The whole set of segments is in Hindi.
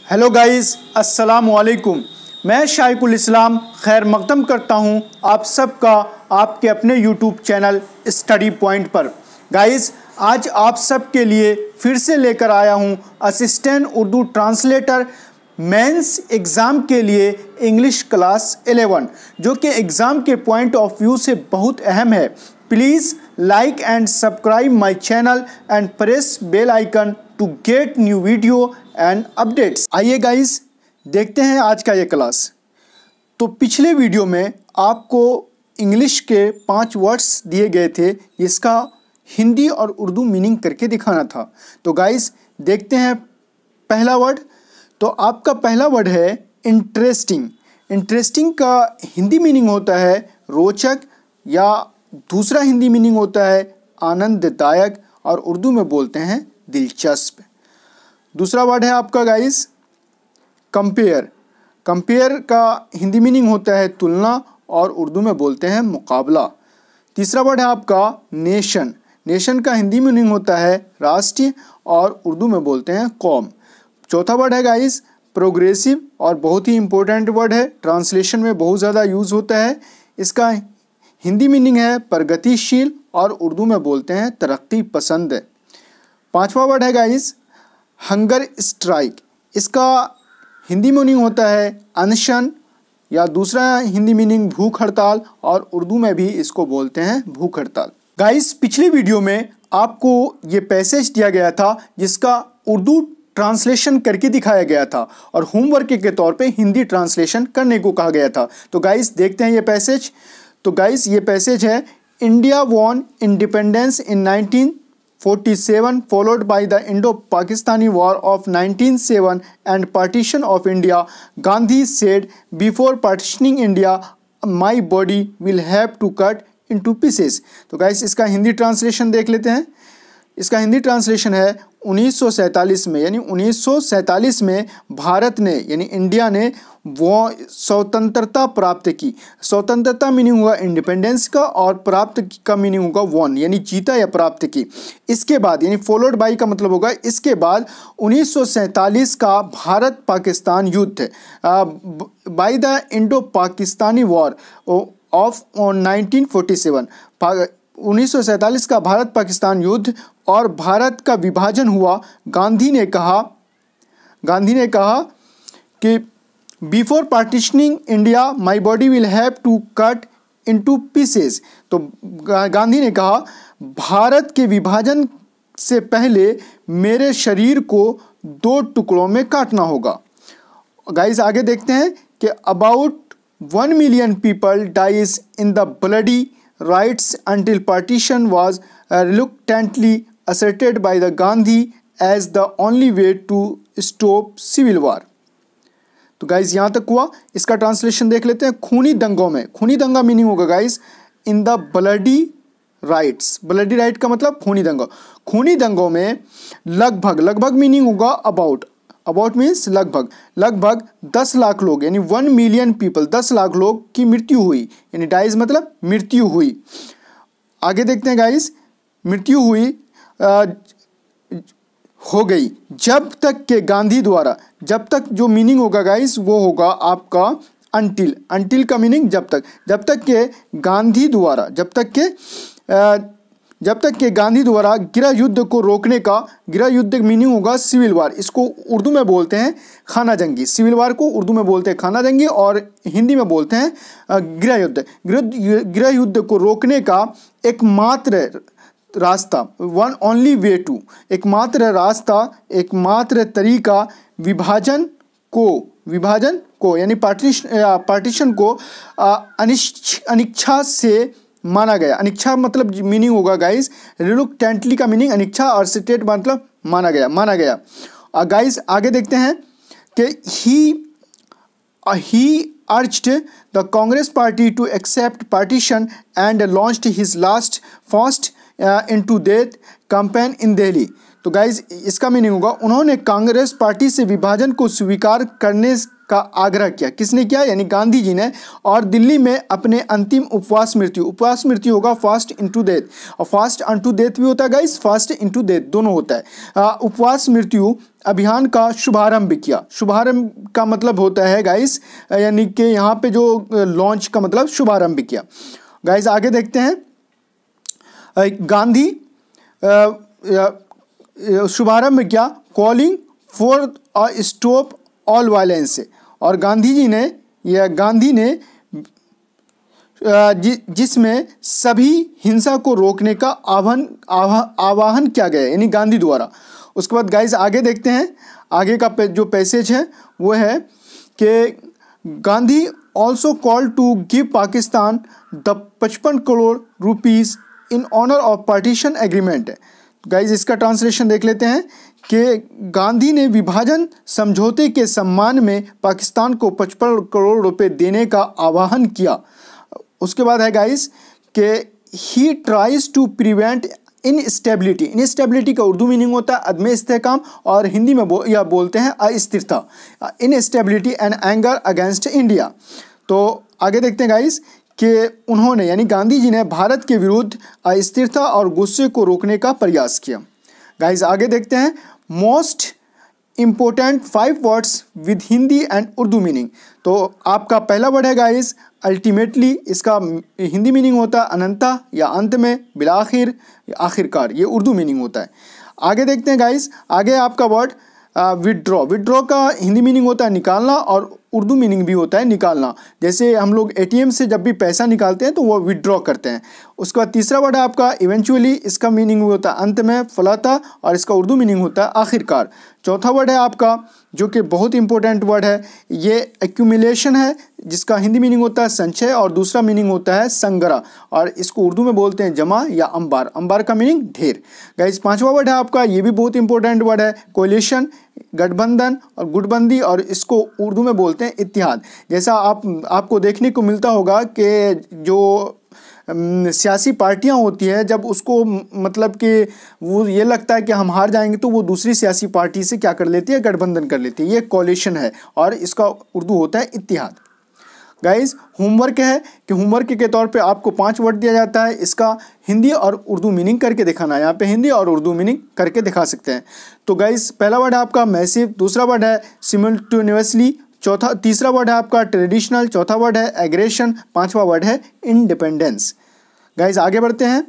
हेलो गाइस, अस्सलाम वालेकुम। मैं शाइकुल इस्लाम खैर मकदम करता हूं आप सबका आपके अपने यूट्यूब चैनल स्टडी पॉइंट पर। गाइस, आज आप सब के लिए फिर से लेकर आया हूं assistant Urdu translator mains exam के लिए इंग्लिश क्लास 11, जो कि एग्ज़ाम के पॉइंट ऑफ व्यू से बहुत अहम है। Please like and subscribe my channel and press bell icon to get new video and updates. आइए गाइस, देखते हैं आज का ये क्लास। तो पिछले वीडियो में आपको इंग्लिश के 5 वर्ड्स दिए गए थे, इसका हिंदी और उर्दू मीनिंग करके दिखाना था। तो गाइस देखते हैं पहला वर्ड। तो आपका पहला वर्ड है इंटरेस्टिंग। इंटरेस्टिंग का हिंदी मीनिंग होता है रोचक, या दूसरा हिंदी मीनिंग होता है आनंददायक, और उर्दू में बोलते हैं दिलचस्प। दूसरा वर्ड है आपका गाइस कंपेयर। कंपेयर का हिंदी मीनिंग होता है तुलना, और उर्दू में बोलते हैं मुकाबला। तीसरा वर्ड है आपका नेशन। नेशन का हिंदी मीनिंग होता है राष्ट्र, और उर्दू में बोलते हैं कौम। चौथा वर्ड है गाइस प्रोग्रेसिव, और बहुत ही इंपॉर्टेंट वर्ड है, ट्रांसलेशन में बहुत ज़्यादा यूज़ होता है। इसका हिंदी मीनिंग है प्रगतिशील, और उर्दू में बोलते हैं तरक्की पसंद। पांचवा वर्ड है गाइस हंगर स्ट्राइक। इसका हिंदी मीनिंग होता है अनशन, या दूसरा हिंदी मीनिंग भूख हड़ताल, और उर्दू में भी इसको बोलते हैं भूख हड़ताल। गाइस, पिछली वीडियो में आपको ये पैसेज दिया गया था जिसका उर्दू ट्रांसलेशन करके दिखाया गया था, और होमवर्क के तौर पे हिंदी ट्रांसलेशन करने को कहा गया था। तो गाइस देखते हैं ये पैसेज। तो गाइस ये पैसेज है, India won independence in 1947 followed by the Indo-Pakistani War of 1907 and partition of India. Gandhi said, before partitioning India, my body will have to cut into pieces. तो गाइस इसका हिंदी ट्रांसलेशन देख लेते हैं। इसका हिंदी ट्रांसलेशन है 1947 में, यानी 1947 में भारत ने यानी इंडिया ने वो स्वतंत्रता प्राप्त की। स्वतंत्रता मीनिंग होगा इंडिपेंडेंस का, और प्राप्त का मीनिंग होगा वॉन, यानी जीता या प्राप्त की। इसके बाद यानी फॉलोड बाई का मतलब होगा इसके बाद 1947 का भारत पाकिस्तान युद्ध by the Indo Pakistani war of 1947। 1947 का भारत पाकिस्तान युद्ध और भारत का विभाजन हुआ। गांधी ने कहा कि before partitioning India my body will have to cut into pieces. तो गांधी ने कहा भारत के विभाजन से पहले मेरे शरीर को 2 टुकड़ों में काटना होगा। गाइस आगे देखते हैं कि about 1 million people dies in the bloody riots until partition was reluctantly asserted by the Gandhi as the only way to stop civil war। तो गाइस यहाँ तक हुआ। इसका ट्रांसलेशन देख लेते हैं। खूनी दंगों में, खूनी दंगा मीनिंग होगा guys in the bloody rights. Bloody right का मतलब खूनी दंगा। खूनी दंगों में लगभग मीनिंग होगा अबाउट। अबाउट मीन्स लगभग 10 लाख लोग, यानी 1 million people 10 लाख लोग की मृत्यु हुई, यानी डाइज मतलब मृत्यु हुई। आगे देखते हैं गाइस, मृत्यु हुई हो गई जब तक के गांधी द्वारा। जब तक जो मीनिंग होगा गाइस वो होगा आपका अंटिल का मीनिंग जब तक के गांधी द्वारा, जब तक के गांधी द्वारा गृह युद्ध को रोकने का। गृह युद्ध मीनिंग होगा सिविल वार। इसको उर्दू में बोलते हैं खाना जंगी। सिविल वार को उर्दू में बोलते हैं खाना जंगी, और हिंदी में बोलते हैं गृह युद्ध। गृह युद्ध को रोकने का एकमात्र रास्ता, वन ओनली वे टू, एकमात्र रास्ता, एकमात्र तरीका विभाजन को यानी पार्टीशन को अनिच्छा से माना गया। अनिच्छा मतलब मीनिंग होगा गाइस रिलुक्टेंटली का मीनिंग अनिच्छा, और स्टेट मतलब माना गया। गाइस आगे देखते हैं कि ही urged the Congress party to accept partition and launched his last fast into death campaign in Delhi। तो गाइज इसका मीनिंग होगा उन्होंने कांग्रेस पार्टी से विभाजन को स्वीकार करने का आग्रह किया। किसने किया? यानी गांधी जी ने। और दिल्ली में अपने अंतिम उपवास मृत्यु होगा फास्ट इनटू डेथ, और फास्ट अनटू डेथ भी होता है गाइस, फास्ट इनटू डेथ दोनों होता है। उपवास मृत्यु अभियान का शुभारंभ किया। शुभारंभ का मतलब होता है गाइस, यानी कि यहाँ पे जो लॉन्च का मतलब शुभारंभ किया। गाइस आगे देखते हैं। गांधी शुभारंभ किया calling for a stop all violence से। और गांधी ने जिसमें सभी हिंसा को रोकने का आह्वान किया गया, यानी गांधी द्वारा। उसके बाद गाइस आगे देखते हैं। आगे का जो पैसेज है वो है कि Gandhi also call to give Pakistan the 55 crore rupees in honour of partition agreement. Guys इसका ट्रांसलेशन देख लेते हैं कि गांधी ने विभाजन समझौते के सम्मान में पाकिस्तान को 55 करोड़ रुपए देने का आह्वान किया। उसके बाद है गाइस कि he tries to prevent instability. Instability का उर्दू मीनिंग होता है अदम इस्तेहकाम, और हिंदी में बोलते हैं अस्थिरता। Instability and anger against India. तो आगे देखते हैं गाइस कि उन्होंने यानी गांधी जी ने भारत के विरुद्ध अस्थिरता और गुस्से को रोकने का प्रयास किया। गाइस आगे देखते हैं। Most important 5 words with Hindi and Urdu meaning. तो आपका पहला वर्ड है गाइस अल्टीमेटली, इसका हिंदी मीनिंग होता है अनंता या अंत में, बिलाखिर, आखिरकार, ये उर्दू मीनिंग होता है। आगे देखते हैं गाइस। आगे आपका वर्ड विड्रॉ। विड्रॉ का हिंदी मीनिंग होता है निकालना, और उर्दू मीनिंग भी होता है निकालना। जैसे हम लोग एटीएम से जब भी पैसा निकालते हैं तो वो विड्रॉ करते हैं। उसके बाद तीसरा वर्ड है आपका इवेंचुअली, इसका मीनिंग होता है अंत में, फलाता, और इसका उर्दू मीनिंग होता है आखिरकार। चौथा वर्ड है आपका जो कि बहुत इंपॉर्टेंट वर्ड है, ये एक्यूमुलेशन है, जिसका हिंदी मीनिंग होता है संचय, और दूसरा मीनिंग होता है संग्रह, और इसको उर्दू में बोलते हैं जमा या अंबार। अंबार का मीनिंग ढेर। गाइस पांचवा वर्ड है आपका, ये भी बहुत इंपॉर्टेंट वर्ड है, कोलिशन, गठबंधन और गुटबंदी, और इसको उर्दू में बोलते हैं इत्तेहाद। जैसा आपको देखने को मिलता होगा कि जो सियासी पार्टियां होती है, जब उसको मतलब कि वो ये लगता है कि हम हार जाएंगे, तो वो दूसरी सियासी पार्टी से क्या कर लेती है? गठबंधन कर लेती है। ये कोलिशन है, और इसका उर्दू होता है इत्तेहाद। गाइस होमवर्क है कि होमवर्क के तौर पे आपको 5 वर्ड दिया जाता है, इसका हिंदी और उर्दू मीनिंग करके दिखाना है। यहाँ पे हिंदी और उर्दू मीनिंग करके दिखा सकते हैं। तो गाइस पहला वर्ड है आपका मैसिव, दूसरा वर्ड है सिमुलटेनियसली, तीसरा वर्ड है आपका ट्रेडिशनल, चौथा वर्ड है एग्रेशन, पांचवा वर्ड है इंडिपेंडेंस। गाइस आगे बढ़ते हैं।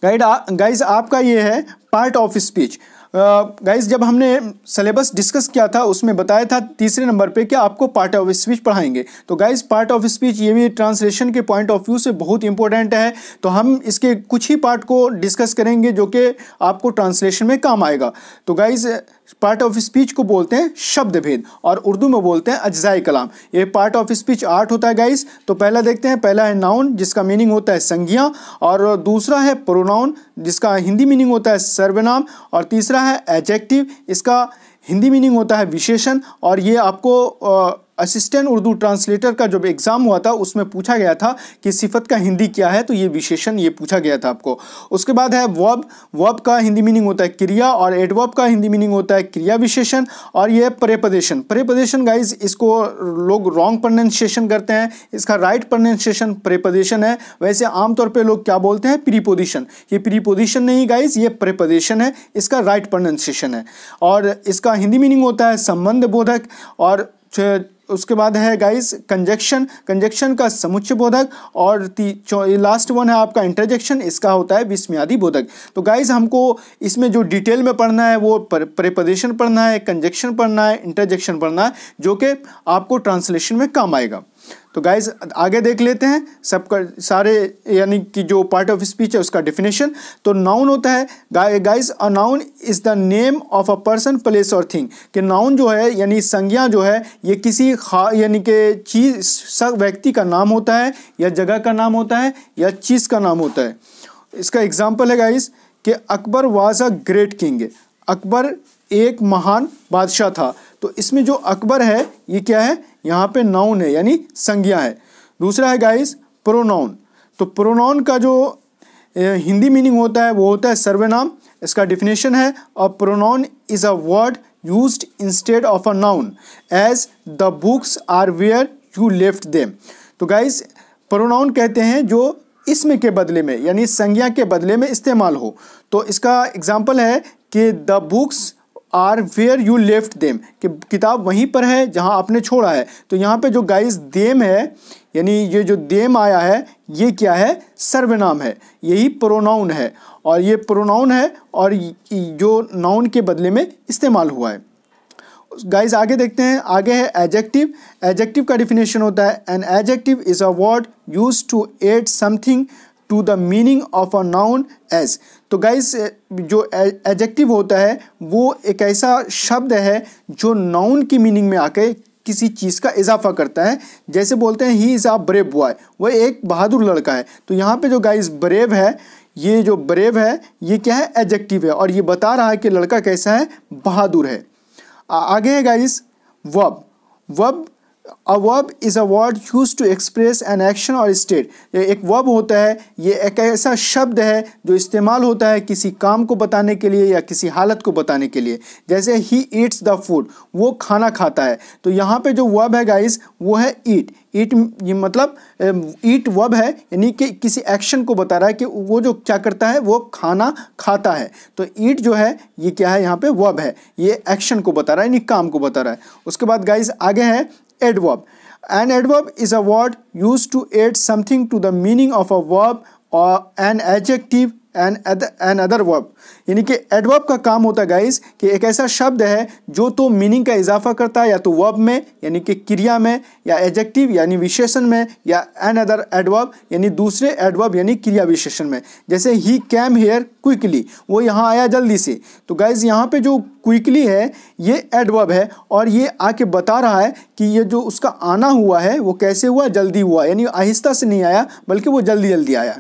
गाइस आपका ये है पार्ट ऑफ स्पीच। गाइस जब हमने सिलेबस डिस्कस किया था उसमें बताया था तीसरे नंबर पे कि आपको पार्ट ऑफ स्पीच पढ़ाएंगे। तो गाइस पार्ट ऑफ स्पीच ये भी ट्रांसलेशन के पॉइंट ऑफ व्यू से बहुत इंपॉर्टेंट है। तो हम इसके कुछ ही पार्ट को डिस्कस करेंगे जो कि आपको ट्रांसलेशन में काम आएगा। तो गाइस पार्ट ऑफ स्पीच को बोलते हैं शब्द भेद, और उर्दू में बोलते हैं अज्जाए कलाम। ये पार्ट ऑफ स्पीच 8 होता है गाइस। तो पहला देखते हैं। पहला है नाउन, जिसका मीनिंग होता है संज्ञा, और दूसरा है प्रोनाउन, जिसका हिंदी मीनिंग होता है सर्वनाम, और तीसरा है एडजेक्टिव, इसका हिंदी मीनिंग होता है विशेषण। और ये आपको असिस्टेंट उर्दू ट्रांसलेटर का जब एग्ज़ाम हुआ था उसमें पूछा गया था कि सिफत का हिंदी क्या है, तो ये विशेषण ये पूछा गया था आपको। उसके बाद है वर्ब। वर्ब का हिंदी मीनिंग होता है क्रिया, और एडवर्ब का हिंदी मीनिंग होता है क्रिया विशेषण। और ये प्रेपोजिशन। प्रेपोजिशन गाइज इसको लोग रॉन्ग प्रोनाउंसिएशन करते हैं, इसका राइट प्रोनाउंसिएशन प्रेपोजिशन है। वैसे आमतौर पर लोग क्या बोलते हैं? प्रीपोजिशन। ये प्रीपोजिशन नहीं गाइज, ये प्रेपोजिशन है, इसका राइट प्रोनाउंसिएशन है। और इसका हिंदी मीनिंग होता है संबंध बोधक। और उसके बाद है गाइस कंजक्शन। कंजक्शन का समुच्चय बोधक। और लास्ट वन है आपका इंटरजेक्शन, इसका होता है विस्मयादि बोधक। तो गाइस हमको इसमें जो डिटेल में पढ़ना है वो प्रेपोजिशन पढ़ना है, कंजक्शन पढ़ना है, इंटरजेक्शन पढ़ना है, जो कि आपको ट्रांसलेशन में काम आएगा। तो गाइज आगे देख लेते हैं सबका सारे, यानी कि जो पार्ट ऑफ स्पीच है उसका डेफिनेशन। तो नाउन होता है guys, a noun is the name of a person, place और थिंग। कि नाउन जो है यानी संज्ञा जो है ये किसी यानी कि चीज़ व्यक्ति का नाम होता है, या जगह का नाम होता है, या चीज़ का नाम होता है। इसका एग्जाम्पल है गाइज कि Akbar was a great king. Akbar एक महान बादशाह था। तो इसमें जो अकबर है ये क्या है? यहाँ पे नाउन है, यानी संज्ञा है। दूसरा है गाइस प्रोनाउन। तो प्रोनाउन का जो हिंदी मीनिंग होता है वो होता है सर्वनाम। इसका डिफिनेशन है a pronoun is a word used instead of a noun as the books are where you left them। तो गाइस प्रोनाउन कहते हैं जो इसम के बदले में यानी संज्ञा के बदले में इस्तेमाल हो। तो इसका एग्जाम्पल है कि the books are where you left them, कि किताब वहीं पर है जहां आपने छोड़ा है। तो यहाँ पे जो गाइस देम है यानी ये जो देम आया है ये क्या है, सर्वनाम है, यही प्रोनाउन है और ये प्रोनाउन है और जो नाउन के बदले में इस्तेमाल हुआ है। गाइस आगे देखते हैं, आगे है एडजेक्टिव। एडजेक्टिव का डिफिनेशन होता है an adjective is a word used to add something to the meaning of a noun as. तो गाइस जो एडजेक्टिव होता है वो एक ऐसा शब्द है जो नाउन की मीनिंग में आके किसी चीज़ का इजाफा करता है। जैसे बोलते हैं he is a brave boy, वह एक बहादुर लड़का है। तो यहाँ पे जो गाइस ब्रेव है, ये जो ब्रेव है ये क्या है, एडजेक्टिव है और ये बता रहा है कि लड़का कैसा है, बहादुर है। आगे है guys verb. Verb, a verb is a word used to express an action or state. ये एक वर्ब होता है, ये एक ऐसा शब्द है जो इस्तेमाल होता है किसी काम को बताने के लिए या किसी हालत को बताने के लिए। जैसे ही ईट्स द फूड, वो खाना खाता है। तो यहाँ पे जो वर्ब है गाइस वो है ईट। ईट ये मतलब ईट वर्ब है यानी कि किसी एक्शन को बता रहा है कि वो जो क्या करता है वो खाना खाता है। तो ईट जो है ये क्या है, यहाँ पे वर्ब है, ये एक्शन को बता रहा है यानी काम को बता रहा है। उसके बाद गाइस आगे है adverb. An adverb is a word used to add something to the meaning of a verb or an adjective and other verb। यानी कि एडवर्ब का काम होता है गाइस कि एक ऐसा शब्द है जो तो मीनिंग का इजाफा करता है या तो वर्ब में यानी कि क्रिया में, या एडजेक्टिव यानी विशेषण में, या एन अदर एडवर्ब यानी दूसरे एडवर्ब यानी क्रिया विशेषण में। जैसे ही कैम हेयर क्विकली, वो यहाँ आया जल्दी से। तो गाइस यहाँ पे जो क्विकली है ये एडवर्ब है और ये आके बता रहा है कि ये जो उसका आना हुआ है वो कैसे हुआ, जल्दी हुआ, यानी आहिस्ता से नहीं आया बल्कि वो जल्दी जल्दी आया।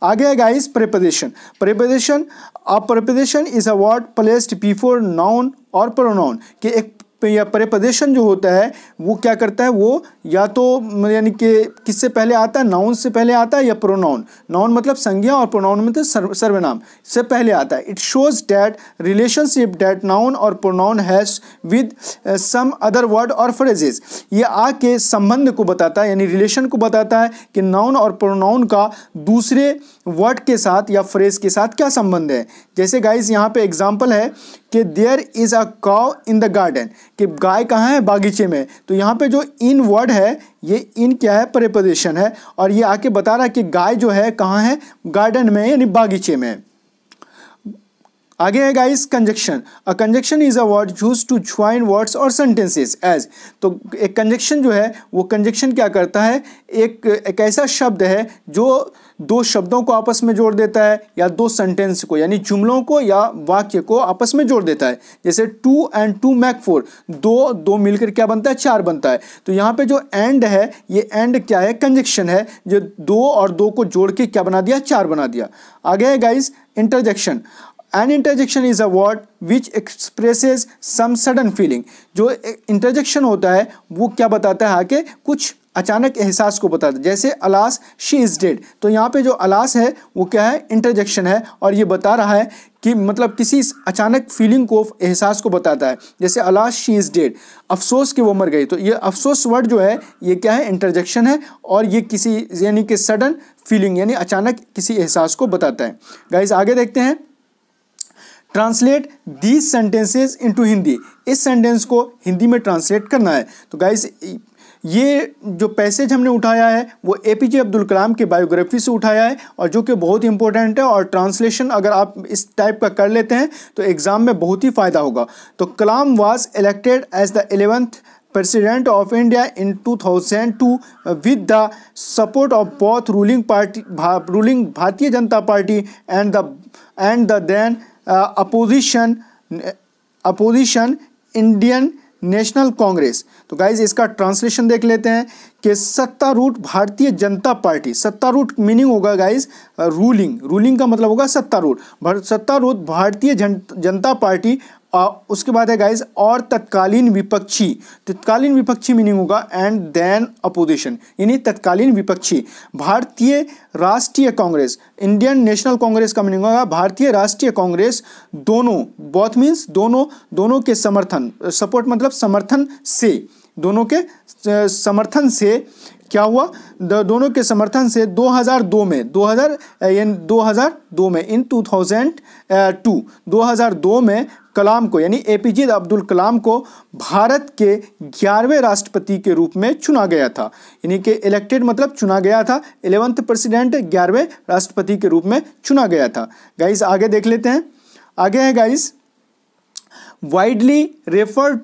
आगे है guys preposition. Preposition, a preposition is a word placed before noun और प्रोनाउन। कि एक या प्रीपोजिशन जो होता है वो क्या करता है, वो या तो यानी कि किससे पहले आता है, नाउन से पहले आता है या प्रोनाउन। नाउन मतलब संज्ञा और प्रोनाउन मतलब सर्वनाम से पहले आता है। It shows that relationship that noun और pronoun has with some other word और फ्रेजेस। ये आके संबंध को बताता है यानी रिलेशन को बताता है कि नाउन और प्रोनाउन का दूसरे वर्ड के साथ या फ्रेज के साथ क्या संबंध है। जैसे गाइस यहाँ पे एग्जाम्पल है कि there is a cow in the garden, कि गाय कहाँ है, बागीचे में। तो यहाँ पे जो इन वर्ड है ये इन क्या है, प्रीपोजिशन है और ये आके बता रहा है कि गाय जो है कहाँ है, गार्डन में यानी बागीचे में। आगे है guys conjunction. A conjunction is a word used to join words or sentences as. तो एक कंजक्शन जो है वो कंजक्शन क्या करता है, एक ऐसा शब्द है जो दो शब्दों को आपस में जोड़ देता है या दो सेंटेंस को यानी जुमलों को या वाक्य को आपस में जोड़ देता है। जैसे 2 and 2 make 4, दो मिलकर क्या बनता है, 4 बनता है। तो यहाँ पे जो एंड है ये एंड क्या है, कंजक्शन है, जो 2 और 2 को जोड़ के क्या बना दिया, 4 बना दिया। आगे है guys interjection. An interjection is a word which expresses some sudden feeling। जो इंटरजेक्शन होता है वो क्या बताता है, आके कुछ अचानक एहसास को बताता है। जैसे अलास शी इज़ डेड, तो यहाँ पे जो अलास है वो क्या है, इंटरजेक्शन है और ये बता रहा है कि मतलब किसी अचानक फीलिंग को, एहसास को बताता है। जैसे अलास शी इज़ डेड, अफसोस कि वो मर गई। तो ये अफसोस वर्ड जो है ये क्या है, इंटरजेक्शन है और ये किसी यानी कि सडन फीलिंग यानी अचानक किसी एहसास को बताता है। गाइस आगे देखते हैं, translate these sentences into Hindi. इस सेंटेंस को हिंदी में ट्रांसलेट करना है। तो गाइस ये जो पैसेज हमने उठाया है वो एपीजे अब्दुल कलाम की बायोग्राफी से उठाया है और जो कि बहुत इंपॉर्टेंट है और ट्रांसलेशन अगर आप इस टाइप का कर लेते हैं तो एग्ज़ाम में बहुत ही फ़ायदा होगा। तो Kalam was elected as the 11th President of India in 2002 with the support of both ruling Bharatiya Janata Party and the then opposition Indian national Congress. तो गाइज इसका ट्रांसलेशन देख लेते हैं कि सत्तारूढ़ भारतीय जनता पार्टी, सत्तारूढ़ मीनिंग होगा गाइज रूलिंग का मतलब होगा सत्तारूढ़, सत्तारूढ़ भारतीय जनता पार्टी उसके बाद है गाइज और तत्कालीन विपक्षी। तत्कालीन विपक्षी मीनिंग होगा एंड देन अपोजिशन, यानी तत्कालीन विपक्षी। भारतीय राष्ट्रीय कांग्रेस, इंडियन नेशनल कांग्रेस का मीनिंग होगा भारतीय राष्ट्रीय कांग्रेस। दोनों, बोथ मीन्स दोनों, दोनों के समर्थन, सपोर्ट मतलब समर्थन से, दोनों के समर्थन से क्या हुआ, दोनों के समर्थन से 2002 में, 2002 में इन 2002 में कलाम को, यानी एपीजे अब्दुल कलाम को भारत के 11वें राष्ट्रपति के रूप में चुना गया था। यानी कि इलेक्टेड मतलब चुना गया था, 11th प्रेसिडेंट 11वें राष्ट्रपति के रूप में चुना गया था। गाइस आगे देख लेते हैं। आगे है guys, widely referred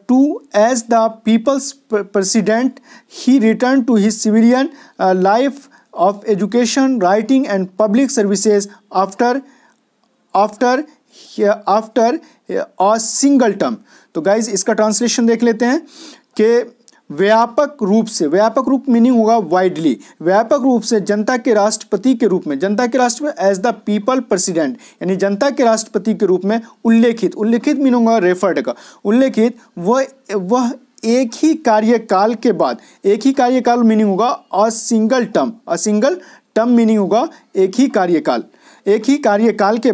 to as the people's president, he returned to his civilian life of education, writing and public services after a single term। तो गाइज इसका ट्रांसलेशन देख लेते हैं कि व्यापक रूप से, व्यापक रूप मीनिंग होगा वाइडली, व्यापक रूप से जनता के राष्ट्रपति के रूप में, जनता के राष्ट्रपति एज द पीपल प्रेसिडेंट, यानी जनता के राष्ट्रपति के रूप में उल्लेखित, उल्लेखित मीनिंग होगा रेफर्ड का, उल्लेखित वह एक ही कार्यकाल के बाद, एक ही कार्यकाल मीनिंग होगा a single term, a single term meaning होगा एक ही कार्यकाल, एक ही कार्यकाल के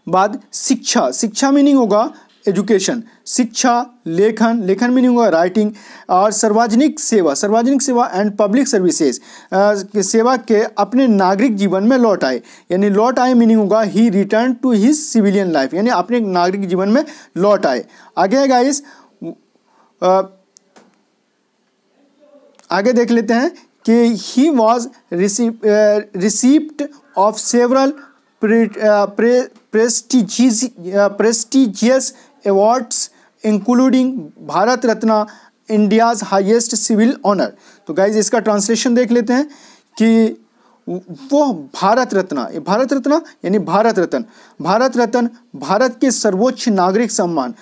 बाद शिक्षा, शिक्षा मीनिंग होगा एजुकेशन, शिक्षा, लेखन, लेखन मीनिंग होगा राइटिंग, और सार्वजनिक सेवा, सार्वजनिक सेवा एंड पब्लिक सर्विसेज, सेवा के अपने नागरिक जीवन में लौट आए, यानी लौट आए मीनिंग होगा ही return to his civilian life, यानी अपने नागरिक जीवन में लौट आए। आगे है गाइस, आगे देख लेते हैं कि he was receipt of several prestigious awards including Bharat Ratna, India's highest civil honour. तो गाइज इसका ट्रांसलेशन देख लेते हैं कि वो भारत रत्न, भारत रत्न यानी भारत रत्न, भारत रत्न भारत के सर्वोच्च नागरिक सम्मान,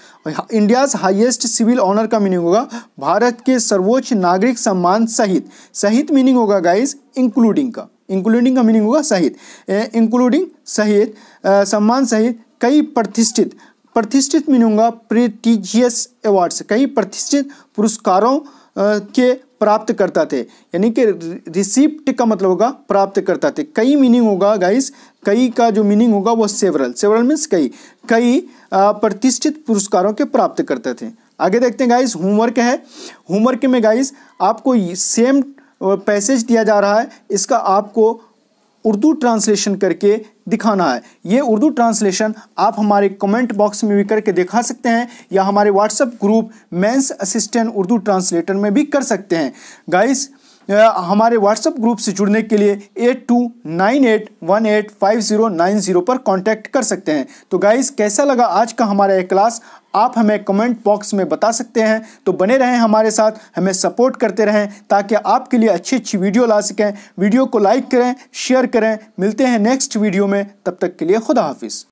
इंडियाज़ हाईएस्ट सिविल ऑनर का मीनिंग होगा भारत के सर्वोच्च नागरिक सम्मान सहित, सहित मीनिंग होगा गाइज इंक्लूडिंग का, इंक्लूडिंग का मीनिंग होगा सहित, इंक्लूडिंग सहित, सम्मान सहित कई प्रतिष्ठित, प्रतिष्ठित मीनिंग होगा प्रेस्टिजियस अवार्ड्स, कई प्रतिष्ठित पुरस्कारों के प्राप्त करता थे, यानी कि रिसिप्ट का मतलब होगा प्राप्त करता थे, कई मीनिंग होगा गाइस, कई का जो मीनिंग होगा वो सेवरल, सेवरल मीन्स कई, कई प्रतिष्ठित पुरस्कारों के प्राप्त करते थे। आगे देखते हैं गाइस, होमवर्क है, होमवर्क में गाइस आपको सेम पैसेज दिया जा रहा है, इसका आपको उर्दू ट्रांसलेशन करके दिखाना है। ये उर्दू ट्रांसलेशन आप हमारे कमेंट बॉक्स में भी करके दिखा सकते हैं या हमारे WhatsApp group mains assistant Urdu translator में भी कर सकते हैं। गाइस हमारे व्हाट्सएप ग्रुप से जुड़ने के लिए 8298185090 पर कांटेक्ट कर सकते हैं। तो गाइस कैसा लगा आज का हमारा ये क्लास, आप हमें कमेंट बॉक्स में बता सकते हैं। तो बने रहें हमारे साथ, हमें सपोर्ट करते रहें ताकि आपके लिए अच्छी अच्छी वीडियो ला सकें। वीडियो को लाइक करें, शेयर करें। मिलते हैं नेक्स्ट वीडियो में, तब तक के लिए खुदा हाफिज़।